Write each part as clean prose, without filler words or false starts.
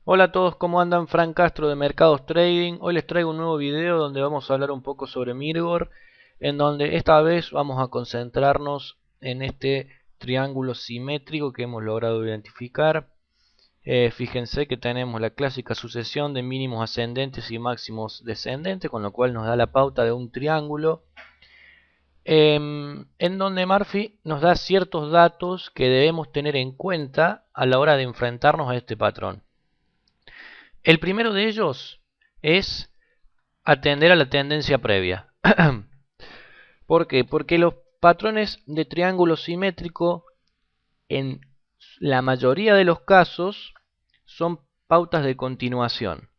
Hola a todos, ¿cómo andan? Frank Castro de Mercados Trading. Hoy les traigo un nuevo video donde vamos a hablar un poco sobre Mirgor, en donde esta vez vamos a concentrarnos en este triángulo simétrico que hemos logrado identificar. Fíjense que tenemos la clásica sucesión de mínimos ascendentes y máximos descendentes, con lo cual nos da la pauta de un triángulo, en donde Murphy nos da ciertos datos que debemos tener en cuenta a la hora de enfrentarnos a este patrón. El primero de ellos es atender a la tendencia previa. ¿Por qué? Porque los patrones de triángulo simétrico en la mayoría de los casos son pautas de continuación,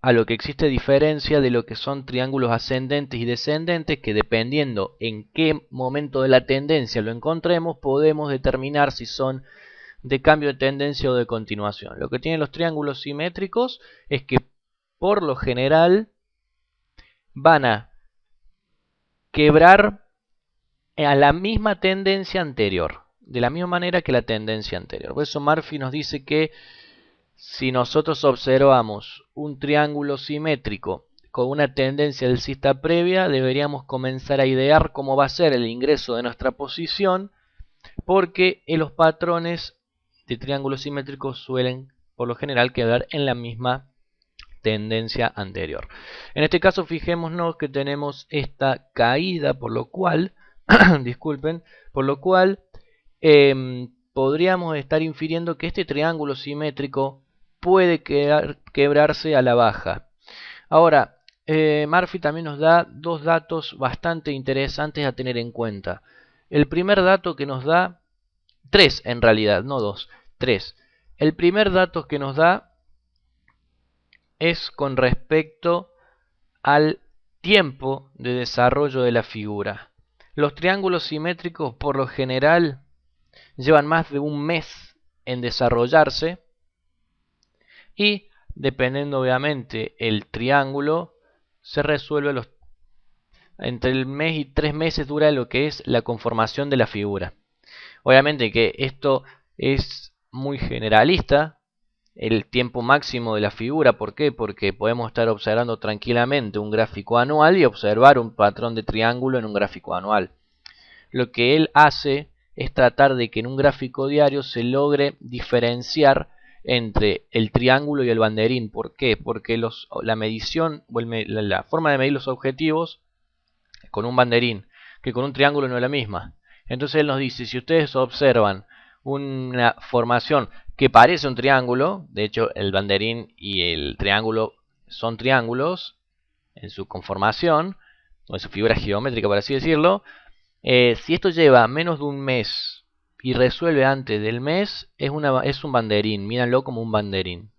a lo que existe diferencia de lo que son triángulos ascendentes y descendentes, que dependiendo en qué momento de la tendencia lo encontremos podemos determinar si son de cambio de tendencia o de continuación. Lo que tienen los triángulos simétricos es que por lo general van a quebrar a la misma tendencia anterior, de la misma manera que la tendencia anterior. Por eso Murphy nos dice que si nosotros observamos un triángulo simétrico con una tendencia alcista previa, deberíamos comenzar a idear cómo va a ser el ingreso de nuestra posición, porque los patrones de triángulos simétricos suelen por lo general quedar en la misma tendencia anterior. En este caso fijémonos que tenemos esta caída, por lo cual disculpen, por lo cual podríamos estar infiriendo que este triángulo simétrico puede quebrarse a la baja. Ahora, Murphy también nos da dos datos bastante interesantes a tener en cuenta. El primer dato que nos da, tres en realidad, no dos, tres. El primer dato que nos da es con respecto al tiempo de desarrollo de la figura. Los triángulos simétricos por lo general llevan más de un mes en desarrollarse y dependiendo obviamente el triángulo se resuelve entre el mes y 3 meses dura lo que es la conformación de la figura. Obviamente que esto es muy generalista, el tiempo máximo de la figura. ¿Por qué? Porque podemos estar observando tranquilamente un gráfico anual y observar un patrón de triángulo en un gráfico anual. Lo que él hace es tratar de que en un gráfico diario se logre diferenciar entre el triángulo y el banderín. ¿Por qué? Porque la medición o la forma de medir los objetivos con un banderín que con un triángulo no es la misma. Entonces él nos dice, si ustedes observan una formación que parece un triángulo, de hecho el banderín y el triángulo son triángulos en su conformación, o en su figura geométrica por así decirlo, si esto lleva menos de un mes y resuelve antes del mes, es un banderín, mírenlo como un banderín.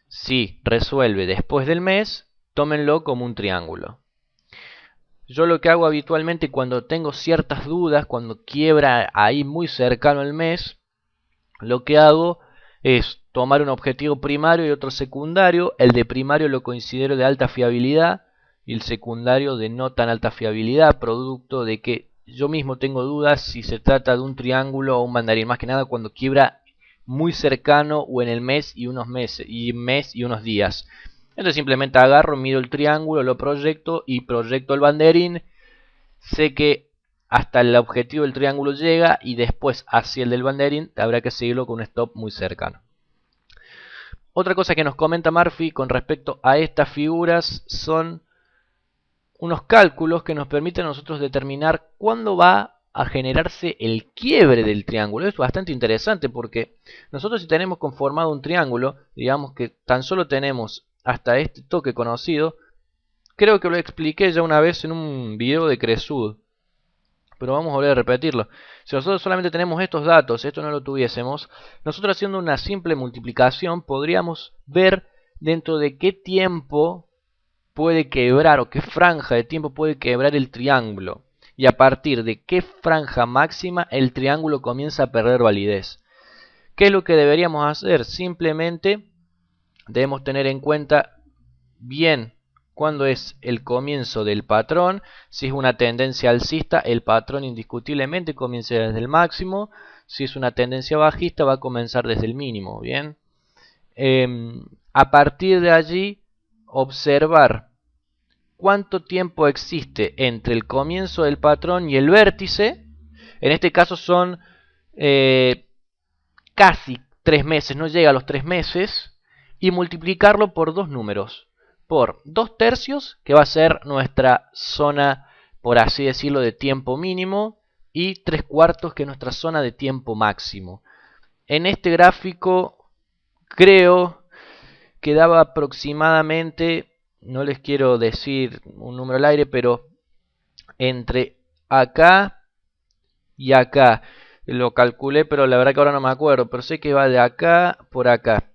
Si resuelve después del mes, tómenlo como un triángulo. Yo lo que hago habitualmente cuando tengo ciertas dudas, cuando quiebra ahí muy cercano al mes, lo que hago es tomar un objetivo primario y otro secundario. El de primario lo considero de alta fiabilidad y el secundario de no tan alta fiabilidad, producto de que yo mismo tengo dudas si se trata de un triángulo o un banderín, más que nada cuando quiebra muy cercano o en el mes y unos meses y unos días. Entonces simplemente agarro, mido el triángulo, lo proyecto y proyecto el banderín. Sé que hasta el objetivo del triángulo llega y después hacia el del banderín habrá que seguirlo con un stop muy cercano. Otra cosa que nos comenta Murphy con respecto a estas figuras son unos cálculos que nos permiten a nosotros determinar cuándo va a generarse el quiebre del triángulo. Es bastante interesante porque nosotros, si tenemos conformado un triángulo, digamos que tan solo tenemos hasta este toque conocido, creo que lo expliqué ya una vez en un video de Cresud, pero vamos a volver a repetirlo. Si nosotros solamente tenemos estos datos, esto no lo tuviésemos, nosotros haciendo una simple multiplicación podríamos ver dentro de qué tiempo puede quebrar o qué franja de tiempo puede quebrar el triángulo, y a partir de qué franja máxima el triángulo comienza a perder validez. ¿Qué es lo que deberíamos hacer? Simplemente debemos tener en cuenta bien cuándo es el comienzo del patrón. Si es una tendencia alcista, el patrón indiscutiblemente comienza desde el máximo. Si es una tendencia bajista, va a comenzar desde el mínimo. Bien, a partir de allí observar cuánto tiempo existe entre el comienzo del patrón y el vértice. En este caso son casi 3 meses, no llega a los 3 meses, y multiplicarlo por dos números, por 2/3, que va a ser nuestra zona, por así decirlo, de tiempo mínimo, y 3/4, que es nuestra zona de tiempo máximo. En este gráfico creo que daba aproximadamente, no les quiero decir un número al aire, pero entre acá y acá. Lo calculé, pero la verdad que ahora no me acuerdo, pero sé que va de acá por acá.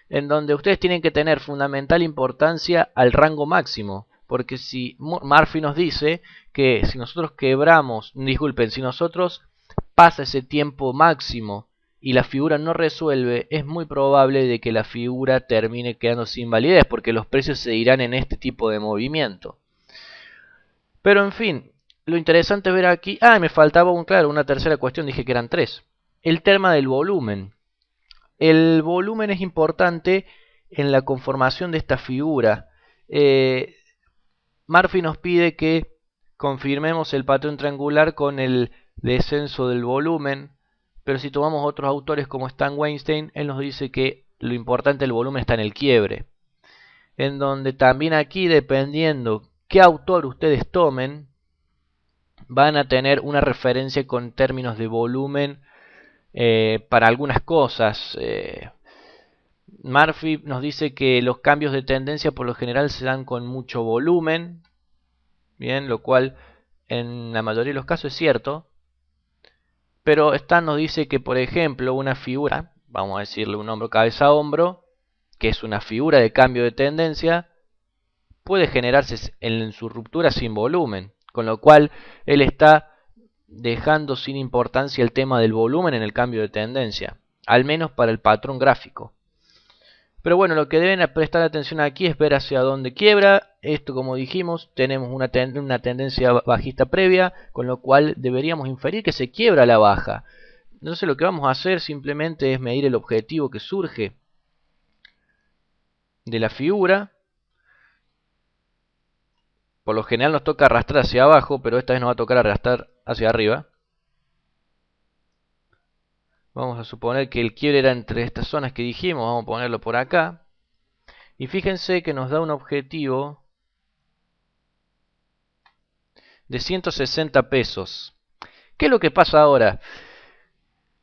En donde ustedes tienen que tener fundamental importancia al rango máximo. Porque si Murphy nos dice que si nosotros quebramos, disculpen, si nosotros pasa ese tiempo máximo y la figura no resuelve, es muy probable de que la figura termine quedando sin validez, porque los precios se irán en este tipo de movimiento. Pero en fin, lo interesante es ver aquí... me faltaba una tercera cuestión, dije que eran 3. El tema del volumen. El volumen es importante en la conformación de esta figura. Murphy nos pide que confirmemos el patrón triangular con el descenso del volumen, pero si tomamos otros autores como Stan Weinstein, él nos dice que lo importante del volumen está en el quiebre. En donde también aquí, dependiendo qué autor ustedes tomen, van a tener una referencia con términos de volumen para algunas cosas. Murphy nos dice que los cambios de tendencia por lo general se dan con mucho volumen, bien, lo cual en la mayoría de los casos es cierto. Pero Stan nos dice que, por ejemplo, una figura, vamos a decirle un hombro cabeza a hombro, que es una figura de cambio de tendencia, puede generarse en su ruptura sin volumen, con lo cual él está dejando sin importancia el tema del volumen en el cambio de tendencia, al menos para el patrón gráfico. Pero bueno, lo que deben prestar atención aquí es ver hacia dónde quiebra. Esto, como dijimos, tenemos una tendencia bajista previa, con lo cual deberíamos inferir que se quiebra la baja. Entonces lo que vamos a hacer simplemente es medir el objetivo que surge de la figura. Por lo general nos toca arrastrar hacia abajo, pero esta vez nos va a tocar arrastrar hacia arriba. Vamos a suponer que el quiebre era entre estas zonas que dijimos. Vamos a ponerlo por acá. Y fíjense que nos da un objetivo de 160 pesos. ¿Qué es lo que pasa ahora?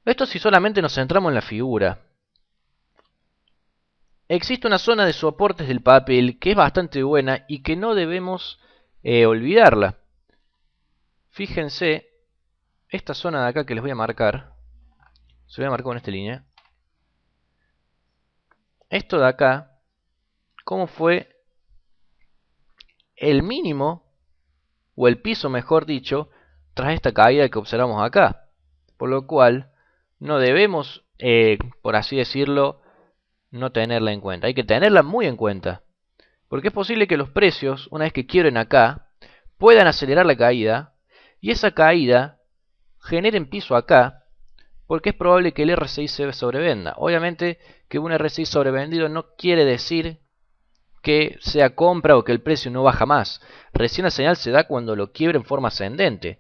Esto si solamente nos centramos en la figura. Existe una zona de soportes del papel que es bastante buena y que no debemos olvidarla. Fíjense, esta zona de acá que les voy a marcar, se voy a marcar con esta línea. Esto de acá, ¿cómo fue el mínimo, o el piso mejor dicho, tras esta caída que observamos acá? Por lo cual, no debemos, por así decirlo, no tenerla en cuenta. Hay que tenerla muy en cuenta. Porque es posible que los precios, una vez que quiebren acá, puedan acelerar la caída. Y esa caída genere piso acá. Porque es probable que el RSI se sobrevenda. Obviamente que un RSI sobrevendido no quiere decir que sea compra o que el precio no baja más. Recién la señal se da cuando lo quiebre en forma ascendente.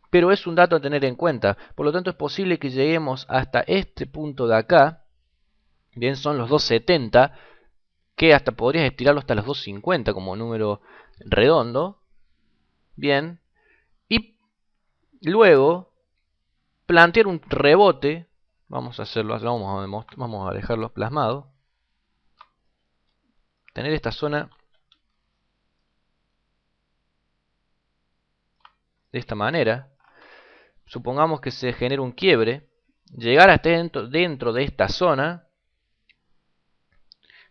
Pero es un dato a tener en cuenta. Por lo tanto es posible que lleguemos hasta este punto de acá. Bien, son los 270, que hasta podrías estirarlo hasta los 250 como número redondo. Bien, y luego plantear un rebote. Vamos a hacerlo, vamos a dejarlo plasmado. Tener esta zona de esta manera. Supongamos que se genera un quiebre. Llegar hasta dentro de esta zona.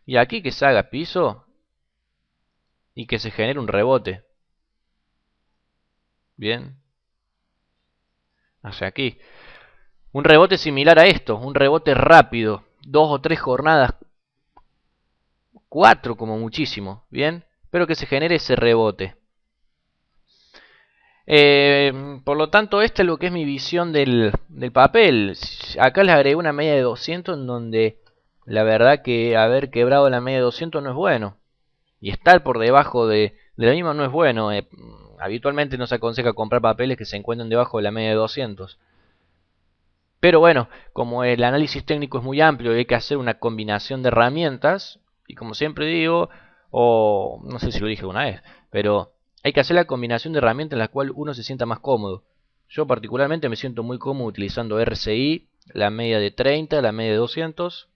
Y aquí que se haga piso y que se genere un rebote. Bien. Hacia aquí. Un rebote similar a esto. Un rebote rápido. 2 o 3 jornadas. 4 como muchísimo. Bien. Pero que se genere ese rebote. Por lo tanto, esta es lo que es mi visión del papel. Acá les agregué una media de 200 en donde la verdad que haber quebrado la media de 200 no es bueno. Y estar por debajo de la misma no es bueno. Habitualmente no se aconseja comprar papeles que se encuentren debajo de la media de 200. Pero bueno, como el análisis técnico es muy amplio y hay que hacer una combinación de herramientas, y como siempre digo, o no sé si lo dije una vez, pero hay que hacer la combinación de herramientas en la cual uno se sienta más cómodo. Yo particularmente me siento muy cómodo utilizando RSI, la media de 30, la media de 200,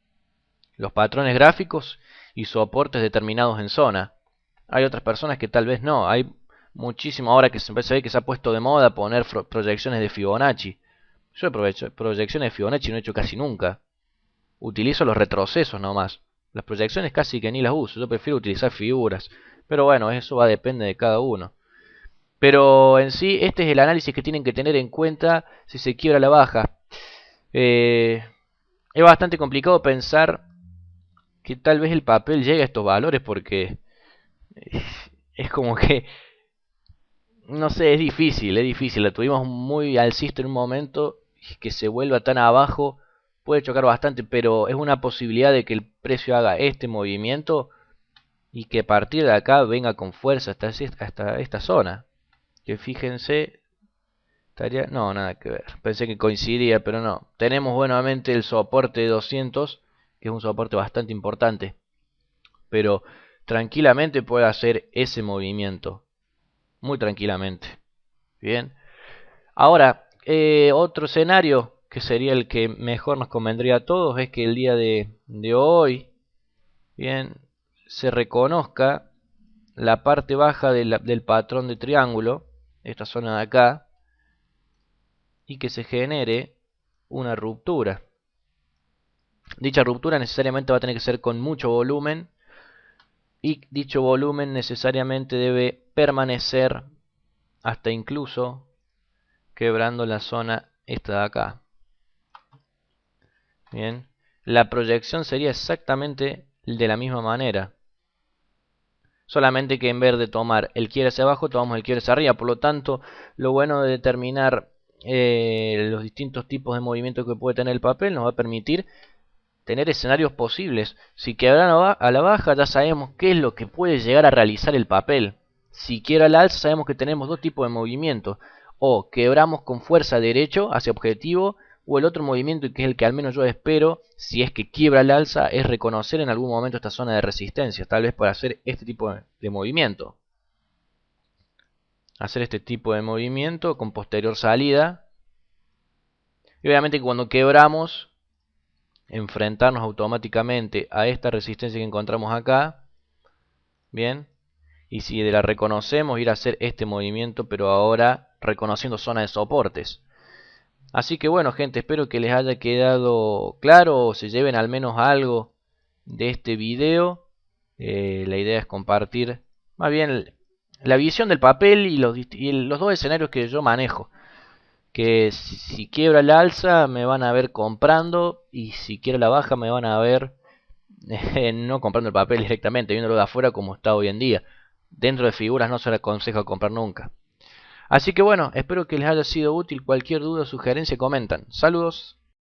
los patrones gráficos y soportes determinados en zona. Hay otras personas que tal vez no, hay muchísimo ahora que se ve que se ha puesto de moda poner proyecciones de Fibonacci. Yo aprovecho proyecciones de Fibonacci no he hecho casi nunca. Utilizo los retrocesos nomás. Las proyecciones casi que ni las uso. Yo prefiero utilizar figuras. Pero bueno, eso va a depender de cada uno. Pero en sí, este es el análisis que tienen que tener en cuenta si se quiebra la baja. Es bastante complicado pensar que tal vez el papel llegue a estos valores porque es como que, no sé, es difícil, es difícil. La tuvimos muy alcista en un momento y que se vuelva tan abajo puede chocar bastante, pero es una posibilidad de que el precio haga este movimiento y que a partir de acá venga con fuerza hasta esta zona. Que fíjense, estaría... No, nada que ver. Pensé que coincidía, pero no. Tenemos buenamente el soporte de 200, que es un soporte bastante importante. Pero tranquilamente puede hacer ese movimiento. Muy tranquilamente. Bien. Ahora, otro escenario que sería el que mejor nos convendría a todos es que el día de hoy, bien, se reconozca la parte baja del patrón de triángulo, esta zona de acá, y que se genere una ruptura. Dicha ruptura necesariamente va a tener que ser con mucho volumen y dicho volumen necesariamente debe permanecer hasta incluso quebrando la zona esta de acá. Bien, la proyección sería exactamente de la misma manera. Solamente que en vez de tomar el quiebre hacia abajo, tomamos el quiebre hacia arriba. Por lo tanto, lo bueno de determinar los distintos tipos de movimiento que puede tener el papel nos va a permitir tener escenarios posibles. Si quebran a la baja, ya sabemos qué es lo que puede llegar a realizar el papel. Si quiebra a la alza, sabemos que tenemos dos tipos de movimientos. O quebramos con fuerza derecho hacia objetivo, o el otro movimiento, que es el que al menos yo espero, si es que quiebra al alza, es reconocer en algún momento esta zona de resistencia, tal vez para hacer este tipo de movimiento. Hacer este tipo de movimiento con posterior salida. Y obviamente cuando quebramos, enfrentarnos automáticamente a esta resistencia que encontramos acá. Bien. Y si la reconocemos, ir a hacer este movimiento, pero ahora reconociendo zona de soportes. Así que bueno, gente, espero que les haya quedado claro o se lleven al menos algo de este video. La idea es compartir más bien la visión del papel y los dos escenarios que yo manejo. Que si quiebra la alza me van a ver comprando y si quiebra la baja me van a ver no comprando el papel directamente, viéndolo de afuera como está hoy en día. Dentro de figuras no se le aconseja comprar nunca. Así que bueno, espero que les haya sido útil. Cualquier duda o sugerencia comentan. Saludos.